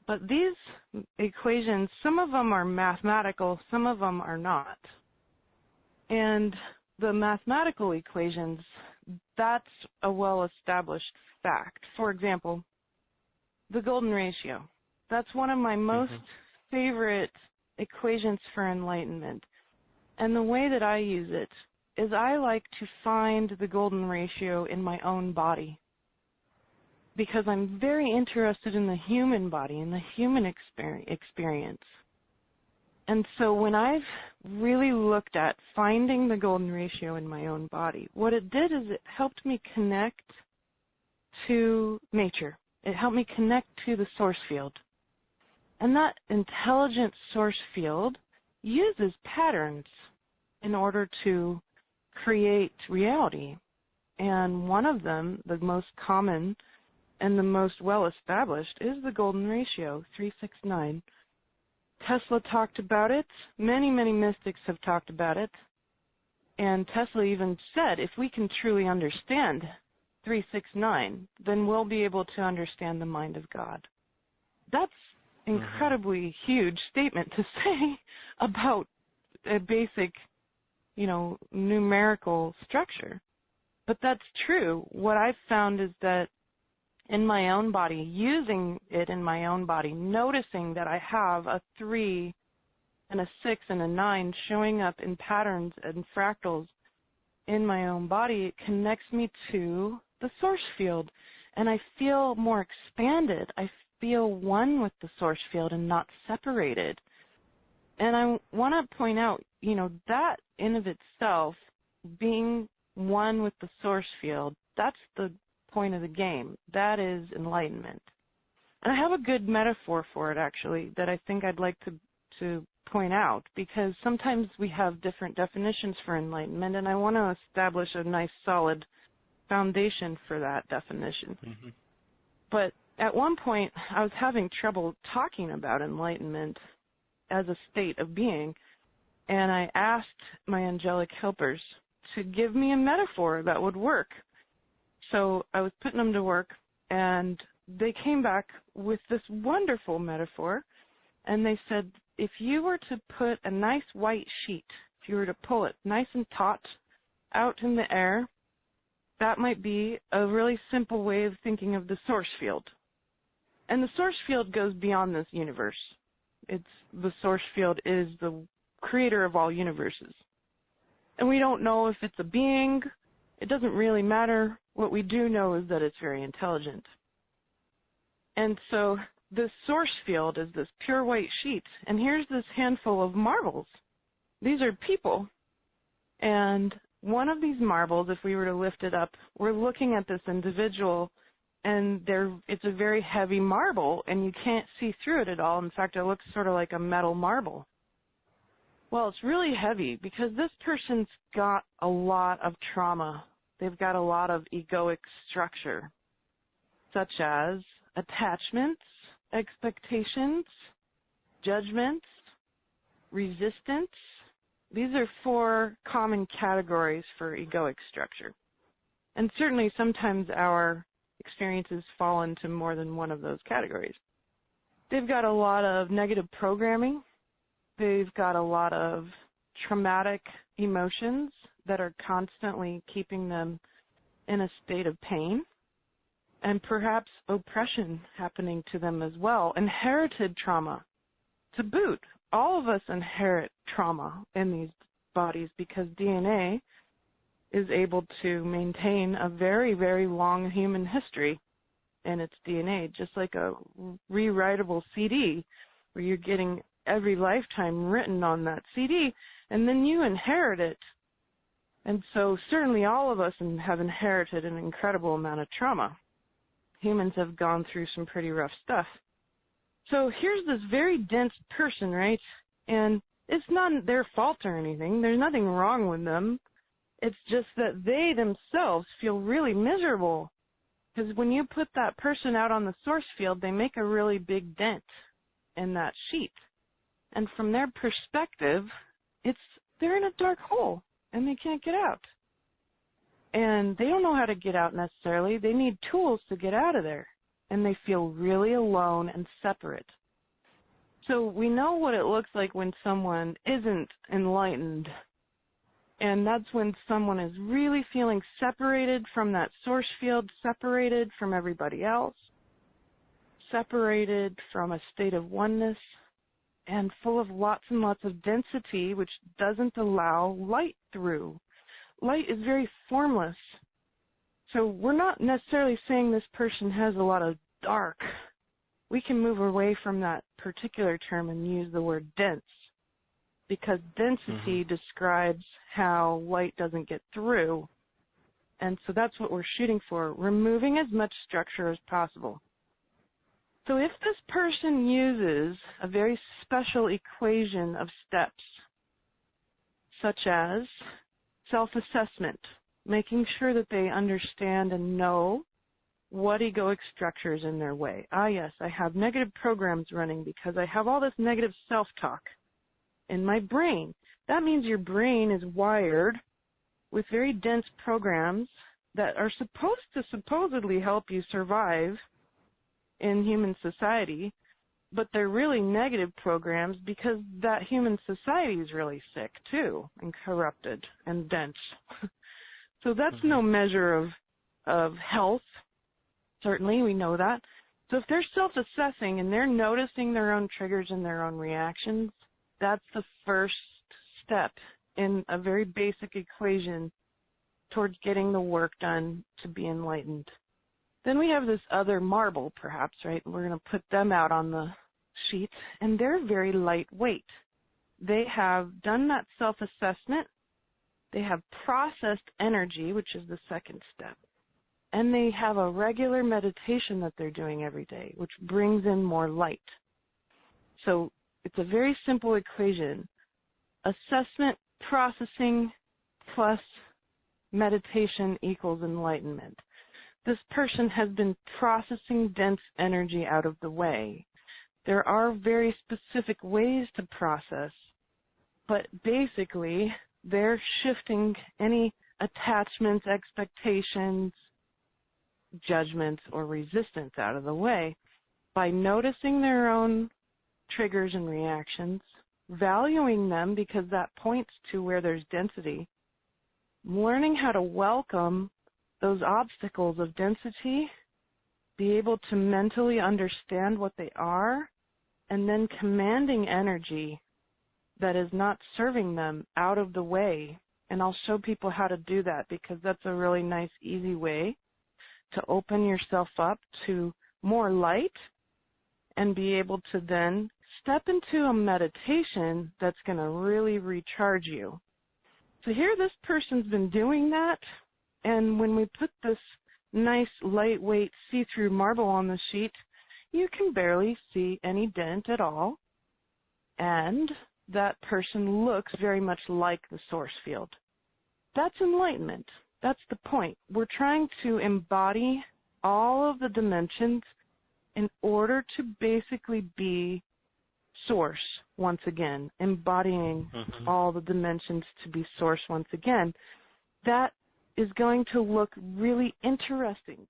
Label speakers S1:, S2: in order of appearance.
S1: But these equations, some of them are mathematical, some of them are not. And the mathematical equations, that's a well-established fact. For example, the golden ratio. That's one of my most favorite equations for enlightenment. And the way that I use it is I like to find the golden ratio in my own body, because I'm very interested in the human body and the human experience. And so when I've really looked at finding the golden ratio in my own body, what it did is it helped me connect to nature. It helped me connect to the source field. And that intelligent source field uses patterns in order to create reality. And one of them, the most common and the most well-established, is the golden ratio, 369. Tesla talked about it. Many, many mystics have talked about it. And Tesla even said, if we can truly understand 369, then we'll be able to understand the mind of God. That's incredibly huge statement to say about a basic, numerical structure. But that's true. What I've found is that in my own body, using it in my own body, noticing that I have a 3 and a 6 and a 9 showing up in patterns and fractals in my own body, it connects me to the source field. And I feel more expanded. I feel one with the source field and not separated. And I want to point out, that in of itself, being one with the source field, that's the point of the game. That is enlightenment. And I have a good metaphor for it, actually, that I think I'd like to point out, because sometimes we have different definitions for enlightenment, and I want to establish a nice, solid foundation for that definition. But at one point, I was having trouble talking about enlightenment as a state of being, and I asked my angelic helpers to give me a metaphor that would work. So I was putting them to work, and they came back with this wonderful metaphor, and they said, if you were to put a nice white sheet, if you were to pull it nice and taut out in the air, that might be a really simple way of thinking of the source field. And the source field goes beyond this universe. The source field is the creator of all universes. And we don't know if it's a being. It doesn't really matter. What we do know is that it's very intelligent. And so the source field is this pure white sheet. And here's this handful of marbles. These are people. And one of these marbles, if we were to lift it up, we're looking at this individual, and it's a very heavy marble, and you can't see through it at all. In fact, it looks sort of like a metal marble. Well, it's really heavy because this person's got a lot of trauma. They've got a lot of egoic structure, such as attachments, expectations, judgments, resistance. These are 4 common categories for egoic structure. And certainly sometimes our experiences fall into more than one of those categories. They've got a lot of negative programming. They've got a lot of traumatic emotions that are constantly keeping them in a state of pain, and perhaps oppression happening to them as well. Inherited trauma to boot. All of us inherit trauma in these bodies because DNA is able to maintain a very, very long human history in its DNA, just like a rewritable CD where you're getting every lifetime written on that CD, and then you inherit it. And so certainly all of us have inherited an incredible amount of trauma. Humans have gone through some pretty rough stuff. So here's this very dense person, right? And it's not their fault or anything. There's nothing wrong with them. It's just that they themselves feel really miserable. Because when you put that person out on the source field, they make a really big dent in that sheet. And from their perspective, they're in a dark hole and they can't get out. And they don't know how to get out necessarily. They need tools to get out of there. And they feel really alone and separate. So we know what it looks like when someone isn't enlightened. And that's when someone is really feeling separated from that source field, separated from everybody else, separated from a state of oneness, and full of lots and lots of density, which doesn't allow light through. Light is very formless. So we're not necessarily saying this person has a lot of dark. We can move away from that particular term and use the word dense, because density describes how light doesn't get through. And so that's what we're shooting for, removing as much structure as possible. So if this person uses a very special equation of steps, such as self-assessment, making sure that they understand and know what egoic structure is in their way. Ah, yes, I have negative programs running because I have all this negative self-talk in my brain. That means your brain is wired with very dense programs that are supposed to supposedly help you survive in human society, but they're really negative programs because that human society is really sick too and corrupted and dense. So that's no measure of health. Certainly, we know that. So if they're self-assessing and they're noticing their own triggers and their own reactions, that's the first step in a very basic equation towards getting the work done to be enlightened. Then we have this other marble, perhaps, right? We're going to put them out on the sheet, and they're very lightweight. They have done that self-assessment. They have processed energy, which is the second step. And they have a regular meditation that they're doing every day, which brings in more light. So it's a very simple equation. Assessment, processing, plus meditation equals enlightenment. This person has been processing dense energy out of the way. There are very specific ways to process, but basically they're shifting any attachments, expectations, judgments, or resistance out of the way by noticing their own triggers and reactions, valuing them because that points to where there's density, learning how to welcome those obstacles of density, be able to mentally understand what they are, and then commanding energy that is not serving them out of the way. And I'll show people how to do that because that's a really nice, easy way to open yourself up to more light and be able to then step into a meditation that's going to really recharge you. So here this person's been doing that, and when we put this nice lightweight see-through marble on the sheet, you can barely see any dent at all, and that person looks very much like the source field. That's enlightenment. That's the point. We're trying to embody all of the dimensions in order to basically be source once again, embodying all the dimensions to be source once again. That is going to look really interesting.